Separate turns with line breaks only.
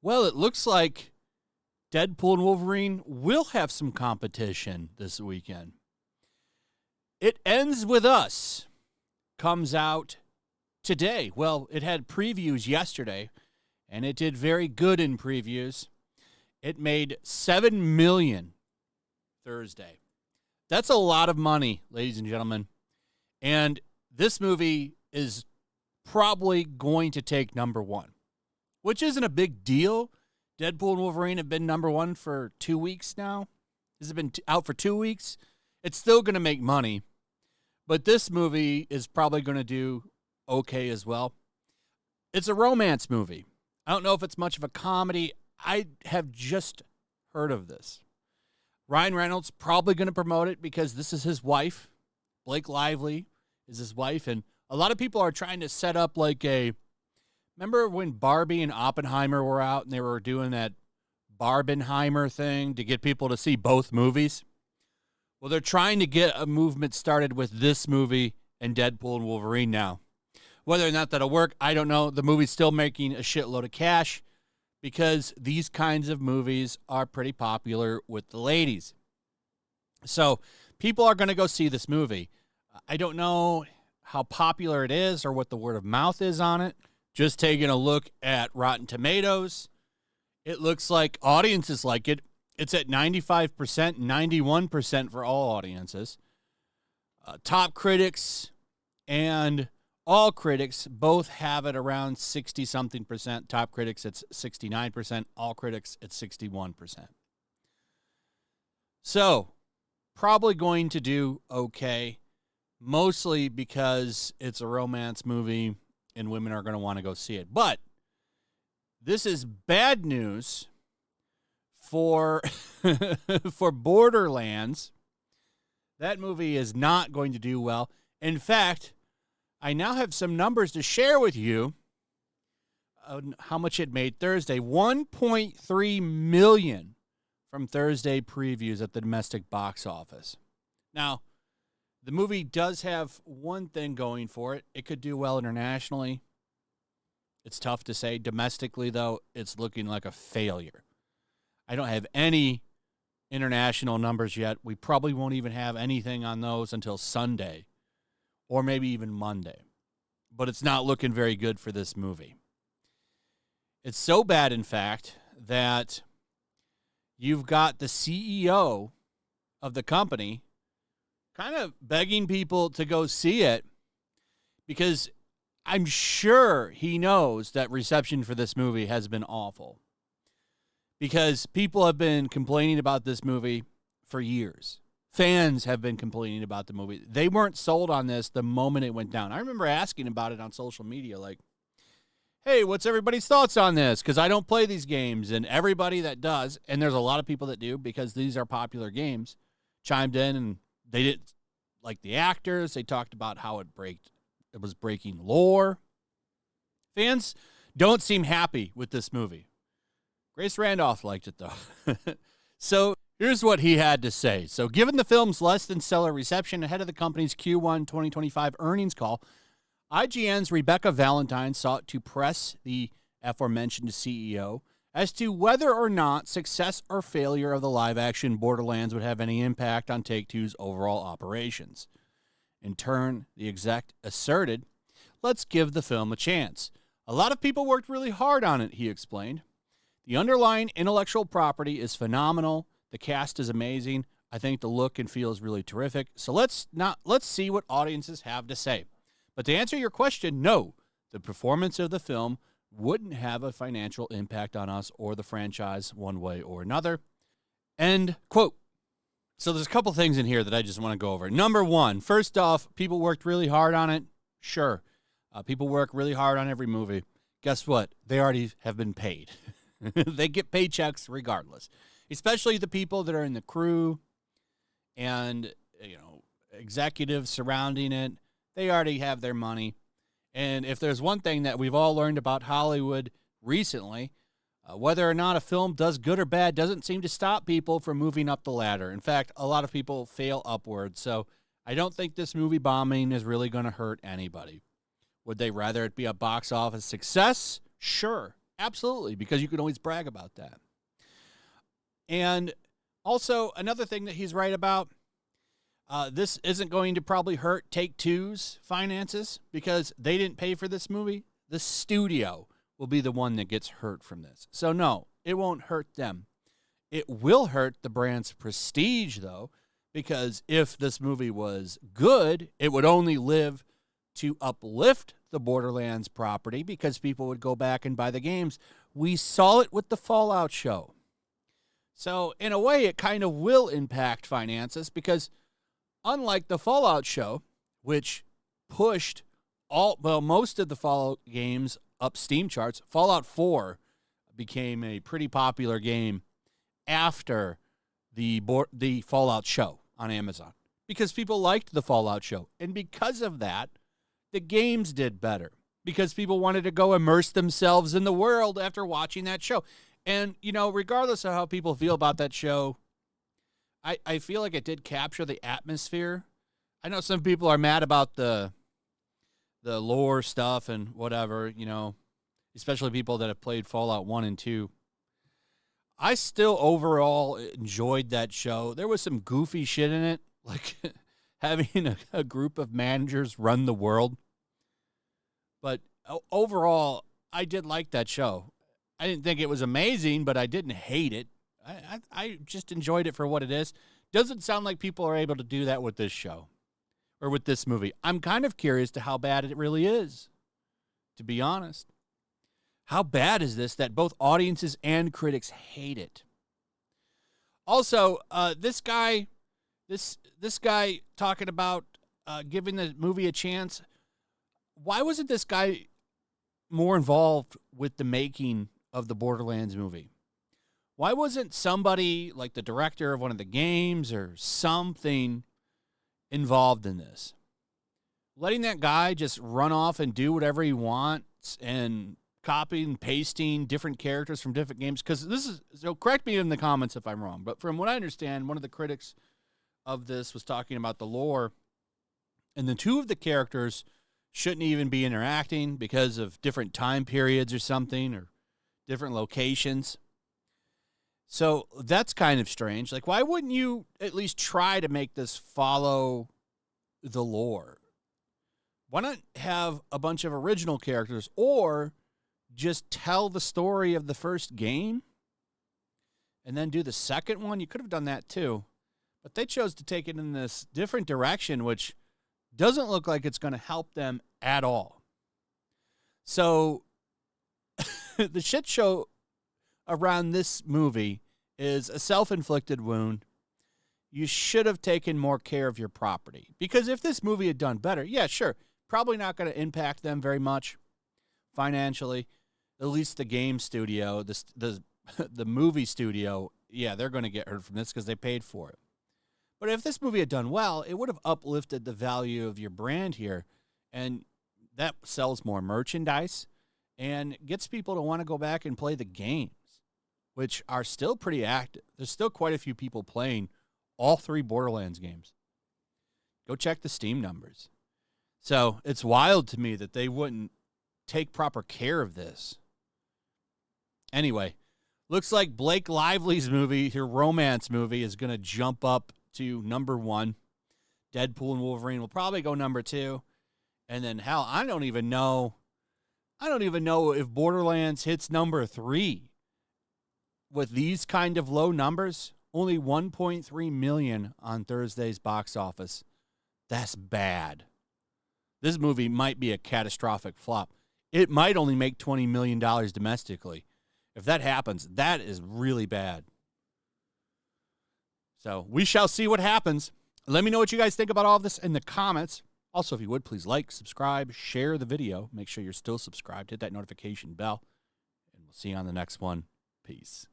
Well, it looks like Deadpool and Wolverine will have some competition this weekend. It Ends With Us comes out today. Well, it had previews yesterday, and it did very good in previews. It made $7 million Thursday. That's a lot of money, ladies and gentlemen. And this movie is probably going to take number one, which isn't a big deal. Deadpool and Wolverine have been number one for 2 weeks now. Has it been out for 2 weeks? It's still going to make money. But this movie is probably going to do okay as well. It's a romance movie. I don't know if it's much of a comedy. I have just heard of this. Ryan Reynolds probably going to promote it because this is his wife. Blake Lively is his wife. And a lot of people are trying to set up like a... Remember when Barbie and Oppenheimer were out and they were doing that Barbenheimer thing to get people to see both movies? Well, they're trying to get a movement started with this movie and Deadpool and Wolverine now. Whether or not that'll work, I don't know. The movie's still making a shitload of cash because these kinds of movies are pretty popular with the ladies. So people are going to go see this movie. I don't know how popular it is or what the word of mouth is on it. Just taking a look at Rotten Tomatoes, it looks like audiences like it. It's at 95%, 91% for all audiences. Top critics and all critics both have it around 60-something percent. Top critics, it's 69%. All critics, it's 61%. So, probably going to do okay, mostly because it's a romance movie and women are going to want to go see it. But this is bad news for for Borderlands. That movie is not going to do well. In fact, I now have some numbers to share with you on how much it made Thursday. $1.3 million from Thursday previews at the domestic box office. Now, the movie does have one thing going for it. It could do well internationally. It's tough to say. Domestically, though, it's looking like a failure. I don't have any international numbers yet. We probably won't even have anything on those until Sunday or maybe even Monday. But it's not looking very good for this movie. It's so bad, in fact, that you've got the CEO of the company kind of begging people to go see it because I'm sure he knows that reception for this movie has been awful because people have been complaining about this movie for years. Fans have been complaining about the movie. They weren't sold on this the moment it went down. I remember asking about it on social media, like, hey, what's everybody's thoughts on this? Because I don't play these games, and everybody that does, and there's a lot of people that do because these are popular games, chimed in, and they didn't like the actors. They talked about how it was breaking lore. Fans don't seem happy with this movie. Grace Randolph liked it, though. So here's what he had to say. So given the film's less than stellar reception ahead of the company's Q1 2025 earnings call, IGN's Rebecca Valentine sought to press the aforementioned CEO as to whether or not success or failure of the live-action Borderlands would have any impact on Take-Two's overall operations. In turn, the exec asserted, let's give the film a chance. A lot of people worked really hard on it, he explained. The underlying intellectual property is phenomenal. The cast is amazing. I think the look and feel is really terrific. So let's see what audiences have to say. But to answer your question, no, the performance of the film wouldn't have a financial impact on us or the franchise one way or another. End quote. So there's a couple things in here that I just want to go over. Number one, first off, people worked really hard on it. Sure. People work really hard on every movie. Guess what? They already have been paid. They get paychecks regardless, especially the people that are in the crew and, executives surrounding it. They already have their money. And if there's one thing that we've all learned about Hollywood recently, whether or not a film does good or bad doesn't seem to stop people from moving up the ladder. In fact, a lot of people fail upward. So I don't think this movie bombing is really going to hurt anybody. Would they rather it be a box office success? Sure, absolutely, because you can always brag about that. And also, another thing that he's right about, this isn't going to probably hurt Take-Two's finances because they didn't pay for this movie. The studio will be the one that gets hurt from this. So, no, it won't hurt them. It will hurt the brand's prestige, though, because if this movie was good, it would only live to uplift the Borderlands property because people would go back and buy the games. We saw it with the Fallout show. So, in a way, it kind of will impact finances because unlike the Fallout show, which pushed most of the Fallout games up Steam charts, Fallout 4 became a pretty popular game after the Fallout show on Amazon because people liked the Fallout show. And because of that, the games did better because people wanted to go immerse themselves in the world after watching that show. And, regardless of how people feel about that show, I feel like it did capture the atmosphere. I know some people are mad about the lore stuff and whatever, especially people that have played Fallout 1 and 2. I still overall enjoyed that show. There was some goofy shit in it, like having a group of managers run the world. But overall, I did like that show. I didn't think it was amazing, but I didn't hate it. I just enjoyed it for what it is. Doesn't sound like people are able to do that with this show or with this movie. I'm kind of curious to how bad it really is, to be honest. How bad is this that both audiences and critics hate it? Also, this guy talking about giving the movie a chance. Why wasn't this guy more involved with the making of the Borderlands movie? Why wasn't somebody like the director of one of the games or something involved in this? Letting that guy just run off and do whatever he wants and copying and pasting different characters from different games. Because so correct me in the comments if I'm wrong, but from what I understand, one of the critics of this was talking about the lore, and the two of the characters shouldn't even be interacting because of different time periods or something, or different locations. So that's kind of strange. Like, why wouldn't you at least try to make this follow the lore? Why not have a bunch of original characters or just tell the story of the first game and then do the second one? You could have done that too. But they chose to take it in this different direction, which doesn't look like it's going to help them at all. So the shit show around this movie is a self-inflicted wound. You should have taken more care of your property. Because if this movie had done better, yeah, sure, probably not going to impact them very much financially. At least the game studio, the movie studio, yeah, they're going to get hurt from this because they paid for it. But if this movie had done well, it would have uplifted the value of your brand here, and that sells more merchandise and gets people to want to go back and play the games, which are still pretty active. There's still quite a few people playing all three Borderlands games. Go check the Steam numbers. So it's wild to me that they wouldn't take proper care of this. Anyway, looks like Blake Lively's movie, her romance movie, is going to jump up to number 1. Deadpool and Wolverine will probably go number 2. And then, hell, I don't even know if Borderlands hits number 3. With these kind of low numbers, only 1.3 million on Thursday's box office. That's bad. This movie might be a catastrophic flop. It might only make $20 million domestically. If that happens, that is really bad. So we shall see what happens. Let me know what you guys think about all of this in the comments. Also, if you would, please like, subscribe, share the video. Make sure you're still subscribed. Hit that notification bell. And we'll see you on the next one. Peace.